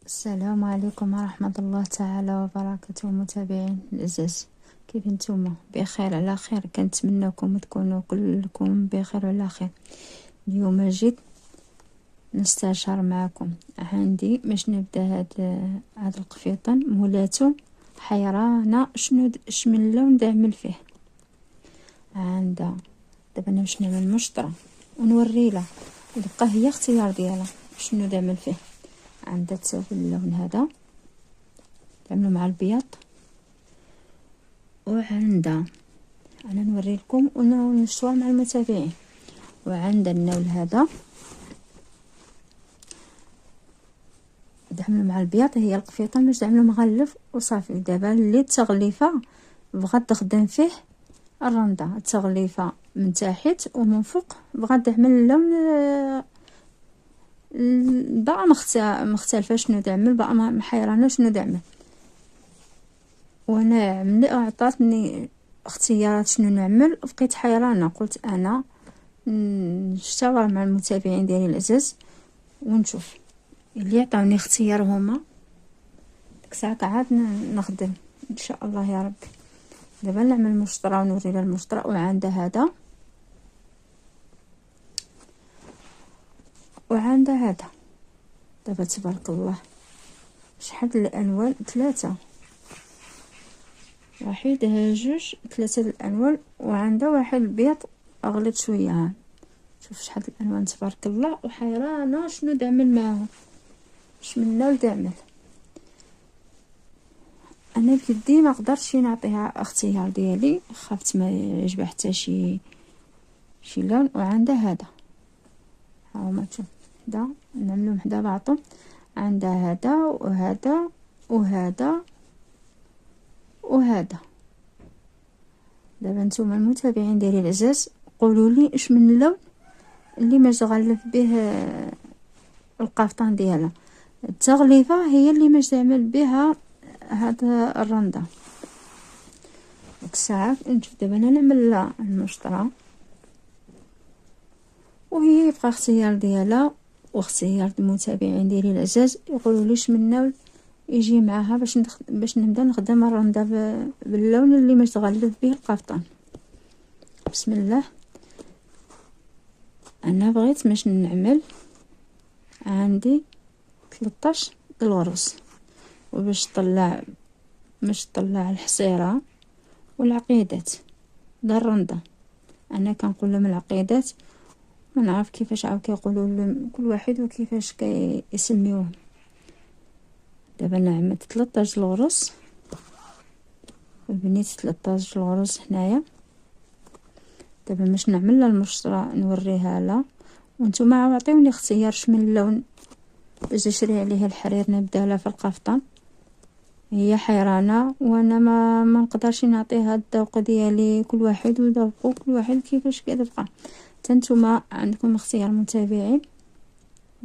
السلام عليكم ورحمة الله تعالى وبركاته، متابعين العزاز. كيف نتوما؟ بخير على خير؟ كنتمنىكم تكونوا كلكم بخير وعلى خير. اليوم جيت نستشار معكم. عندي باش نبدا هاد القفيطان مولاتو حيرانه شمن لون نعمل فيه. عندها دابا انا باش نعمل مشطره ونوري لها، يبقى هي اختيار ديالها شنو نعمل فيه. عندها تساوي اللون هذا تعملوا مع البياض، وعندها انا نوري لكم ونشوار مع المتابعين. وعندها النول هذا تعملوا مع البياض، هي القفيطه باش تعملوا مغلف وصافي. دابا اللي التغليفه بغات تخدم فيه الرنده، التغليفه من تحت ومن فوق بغات تعمل اللون بقى مختلفه شنو تعمل، بقى محيرانه شنو تعمل. وانا عطاتني اختيارات شنو نعمل، بقيت حيرانه. قلت انا نشتغل مع المتابعين ديالي العزاز ونشوف اللي عطاوني اختيار هما ديك الساعه عاد نخدم ان شاء الله يا ربي. دابا نعمل مشطره ونوري لها المشطره. وعندها هذا وعندها هذا. دابا تبارك الله شحال الالوان، ثلاثه، واحد جوج ثلاثه الالوان. وعندها واحد البيض اغلط شويه. شوف شحال الالوان تبارك الله. وحيرانه شنو نعمل معاهم، شمن تعمل. انا بيدي ما قدرتش نعطيها اختيار ديالي، خفت ما يعجبها حتى شي لون. وعندها هذا، ها هما تشوف حدا نعملهم حدا بعضهم. عندها هذا وهذا وهذا وهذا. دابا نتوما المتابعين ديالي العزاز قولوا لي اش من اللون اللي ما تغلف به القفطان ديالها. التغليفه هي اللي ما تعمل بها هذا الرنده. ديك الساعه نشوف. دابا انا نعمل لها المشطره وهي يبقى اختيار ديالها واختيار المتابعين ديالي العزاز يقولوا ليش من نول يجي معاها باش نبدا نخدم الرنده باللون اللي ما تغلف به القفطان. بسم الله. انا بغيت باش نعمل عندي 13 الغرز، وباش طلع الحصيره والعقيدات دا الرنده. انا كنقول لهم العقيدات، ما نعرف كيفاش عاود كيقولوا لهم كل واحد وكيفاش كيسميوهم. دابا انا عملت 13 الغرز وبنيت 13 الغرز هنايا. دابا باش نعمل لها المشطره نوريها لها، وانتم عطيوني اختيار شمن اللون باش نشري عليه الحرير نبدا لها في القفطان. هي حيرانه وانا ما نقدرش نعطيها الذوق ديالي، كل واحد وذوقه، كل واحد كيفاش كيبقى. نتوما عندكم اختيار متابعين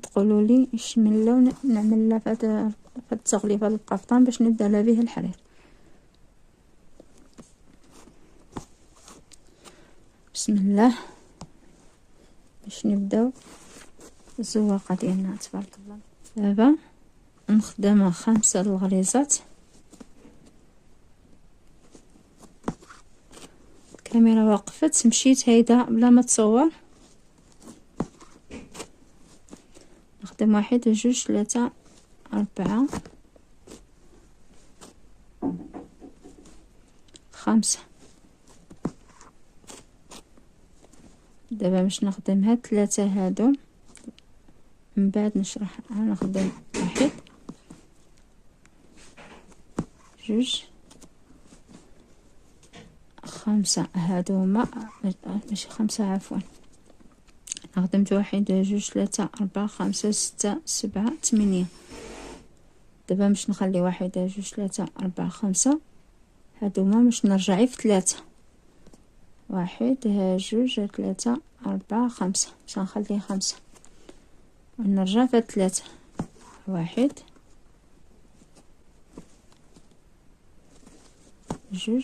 تقولوا لي اش من لون نعمل لها في التغليفه القفطان باش نبدا لها به الحرير. بسم الله باش نبداو الزواقه ديالنا تبارك الله. دابا نخدم 5 الغريزات. الكاميرا وقفت، مشيت هيدا بلا ما تصور. نخدم 1 2 3 4 5. دابا باش نخدم هاد 3 هادو من بعد نشرح. نخدم 1 2 5 هادو هما ماشي 5 عفوا. خدمت 1 2 3 4 5 6 7 8. دابا باش نخلي 1 2 3 4 5 هادو هما باش نرجعي في 3. 1 2 3 4 5 باش نخلي 5 ونرجع في 3. 1 2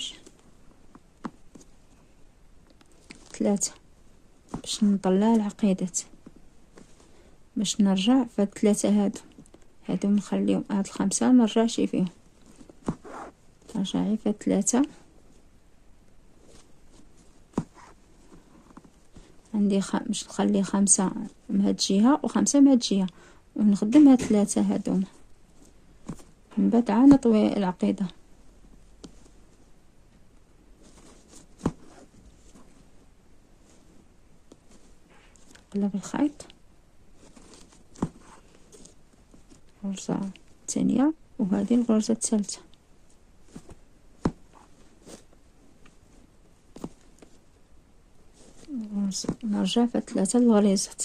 3 باش نطلع العقيدات باش نرجع في 3 هادو. هادو نخليهم، هاد الخمسة منرجعش فيهم، رجعي في 3. عندي باش نخلي 5 من هاد الجهة و5 من هاد الجهة، ونخدم هاد 3 هادوما، من بعد عاد نطوي العقيدة. نقلب الخيط، غرزة الثانية وهذه الغرزة الثالثة، نرجع في 3 الغريزات.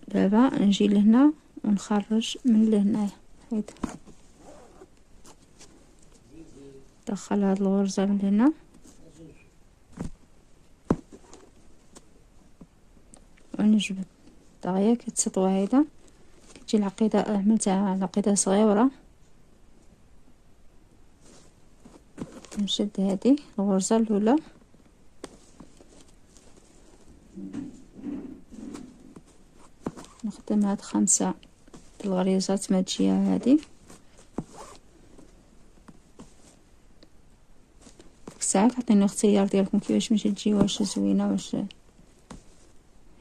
دابا نجي لهنا ونخرج من لهنايا، هيدا ندخل هاد الغرزة من هنا ونجبد دغيا كتسطوى هيدا، كتجي العقيدة عملتها العقيدة صغيرة، نشد هذه الغرزة الأولى نخدم هاد 5 الغريزات من الجهة هذه. ديك الساعة تعطيني الاختيار ديالكم كيفاش باش تجي، واش زوينة واش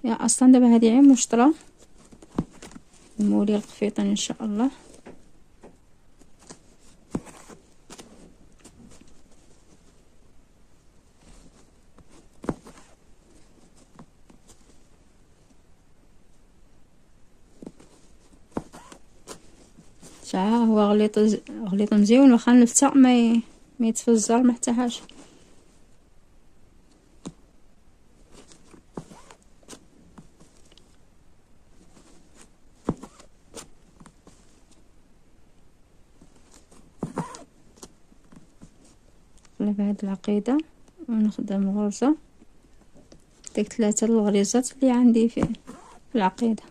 يا اصلا. دابا هذه عين مشطرة نمولي القفيطين ان شاء الله. ساعة هو غليط مزيون، واخا نفتح ما يتفجر ما حتى حاجه. نقلب هاد العقيده ونخدم غرزه ديك 3 الغريزات اللي عندي في العقيده.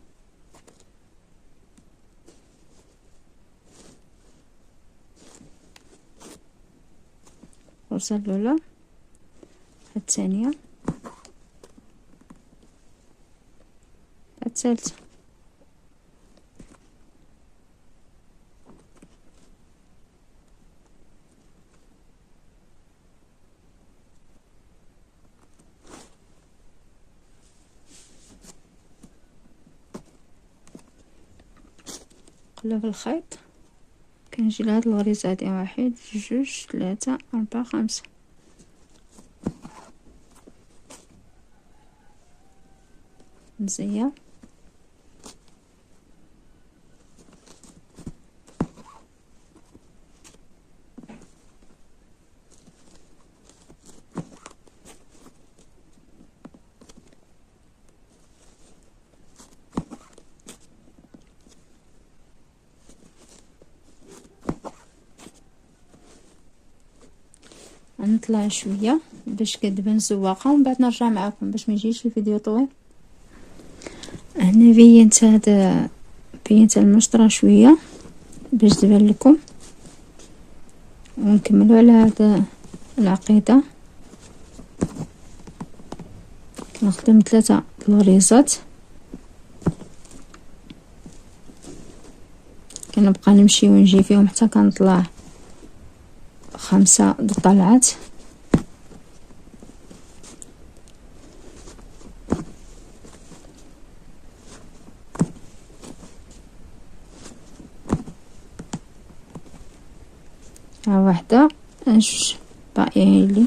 الغرزة الأولى، الثانية، الثالثة. نقلب الخيط، كنجي لهاد الغريزة هادي 1 2 3 4 5. نزير نطلع شويه باش كتبان زواقه، ومن بعد نرجع معكم باش ما يجيش الفيديو طويل. هنا بينت المشطره شويه باش تبان لكم، ونكملوا على هذا العقيده. كنخدم 3 الغريزات، كنبقى نمشي ونجي فيهم حتى كنطلع 5 طلعات. ها 1 2 باقي لي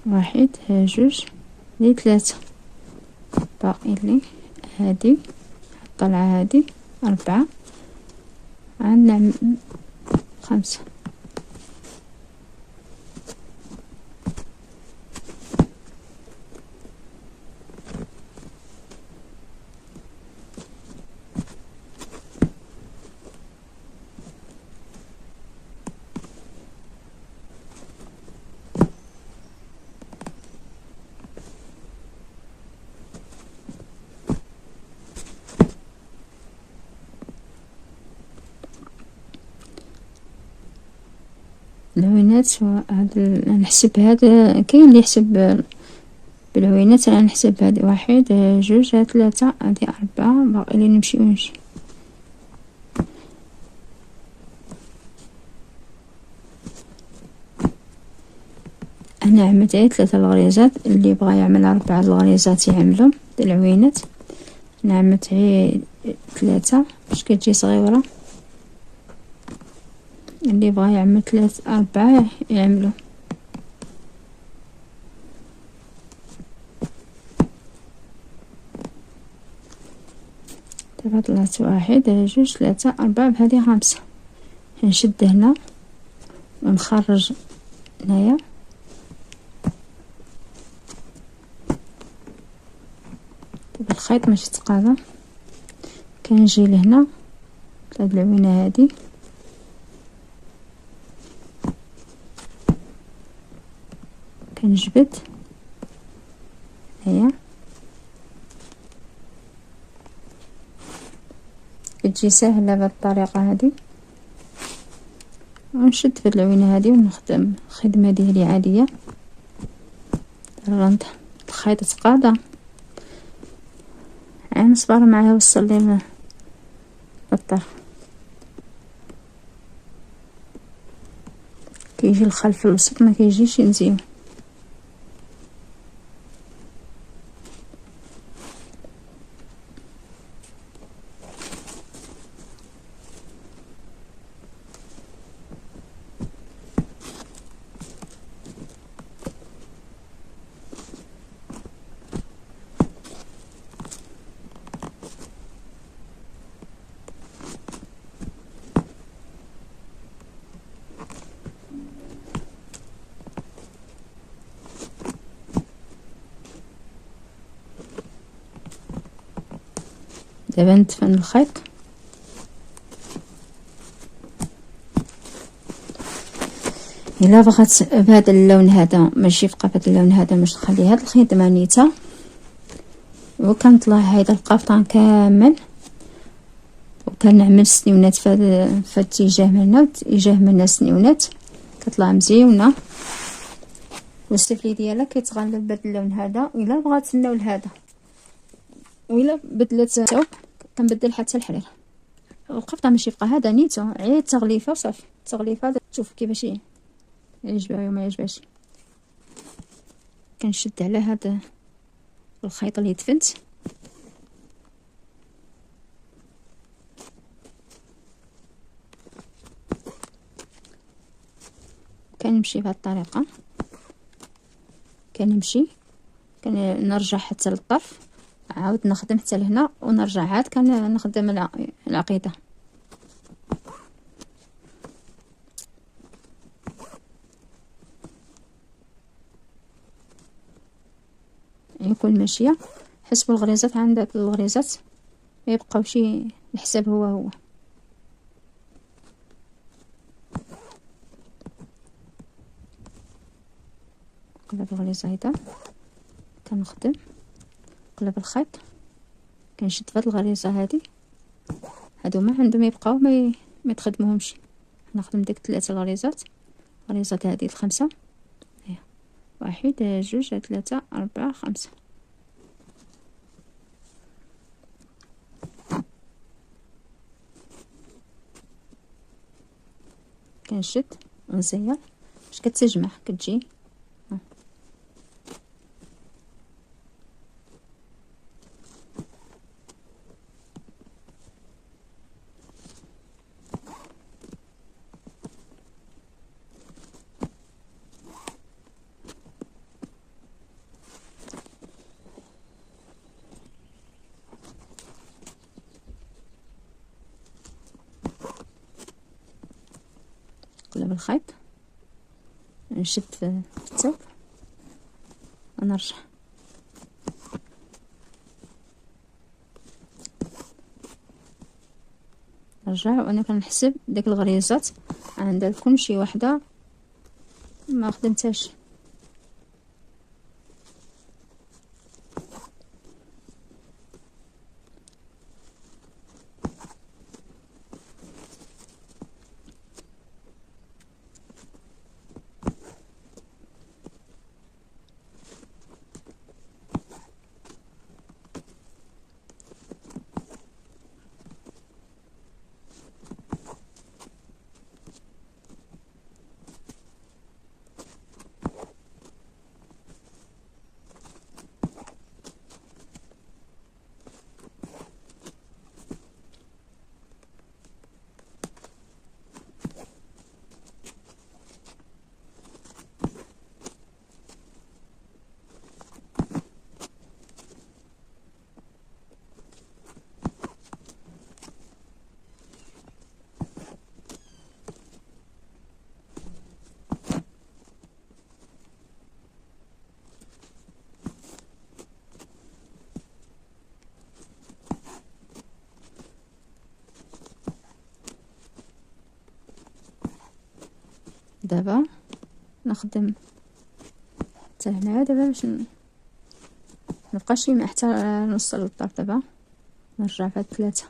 واحد، جوج، لي ثلاثة. باقي لي هادي الطلعة هادي 4، عندنا 5. العوينات هاد نحسب هذا، كاين اللي يحسب بالعوينات. انا نحسب هادي 1 2 3 هادي 4، باقي لي نمشي ونمشي. انا عملت 3 الغريزات، اللي بغى يعمل 4 الغريزات يعملهم د العوينات. انا عملت 3 باش كتجي صغيره، اللي بغى يعمل 3 4 يعملو. دابا طلعت 1 2 3 4 بهذه 5. نشد هنا ونخرج هنايا، دابا الخيط ماشي تقاضى. كنجي لهنا هاد العوينه هادي، كنجبد هيا، كتجي ساهله بهاد الطريقه هادي. ونشد في العوينه هادي ونخدم الخدمه ديالي عاديه. الرند الخيط تقاضى، نصبر معاه وصل لي للطرف. كيجي الخلف الوسط ما كيجيش مزيان. دابا ندفن الخيط. الا بغات بهذا اللون هذا ماشي يبقى بهذا اللون هذا، باش نخلي هاد الخدمه نيته وكنطلع هيدا القفطان كامل، وكنعمل سنيونات في الاتجاه من هنا واتجاه من هنا. سنيونات كتطلع مزيونه، والسفلي ديالها كيتغلب بهذا اللون هذا. الا بغات تسناو لهذا، وإلا بدلت ثوب كنبدل حتى الحرير. القفطه ماشي يبقى هذا نيته، غير التغليفه وصافي. التغليفه تشوف كيفاش يعجبها وما يعجبهاش. كنشد على هذا الخيط اللي دفنت، كنمشي بهذه الطريقه، كنمشي كنرجع حتى للطرف، عاود نخدم حتى لهنا ونرجع عاد كنخدم العقيده. يكون ماشيه. حسبوا الغريزات، عندك الغريزات ما يبقاوش الحساب هو قلب الغريزه هيدا، كنخدم قلب الخيط، كنشد في هاد الغريزه هادي هادو ما عندهم يبقاو ما يتخدموهمش. نخدم ديك 3 الغريزات، غريزات هذه ال5. هي 1 2 3 4 5. كنشد ونزير باش كتجمع كتجي. نقلب الخيط، نشد في الثوب ونرجع. وانا كنحسب داك الغريزات عندها تكون شي وحده ما خدمتهاش. دابا نخدم حتى هنا. دابا باش مبقاش يمع حتى نوصل للدار. دابا نرجع في هاد 3.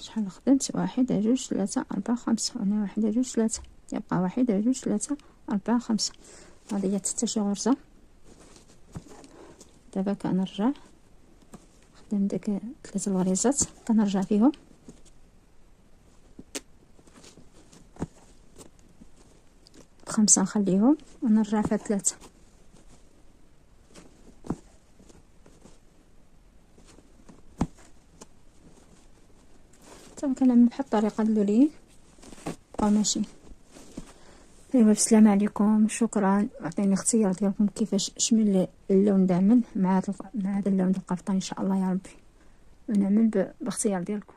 شحال خدمت؟ 1 2 3 4 5. هنا 1 2 3 يبقى 1 2 3 4 5. هذه هي حتى شي غرزة. دابا كنرجع خدم داك 3 الغريزات كنرجع فيهم. ب5 نخليهم ونرجع في 3. حتى كنعمل بحال الطريقه اللولين بقاو ماشي. ايوا بسلام عليكم، شكرا. عطيني اختيار ديالكم كيفاش شمن اللون نعمل مع هذا اللون القرطان ان شاء الله يا ربي. نعمل باختيار ديالكم.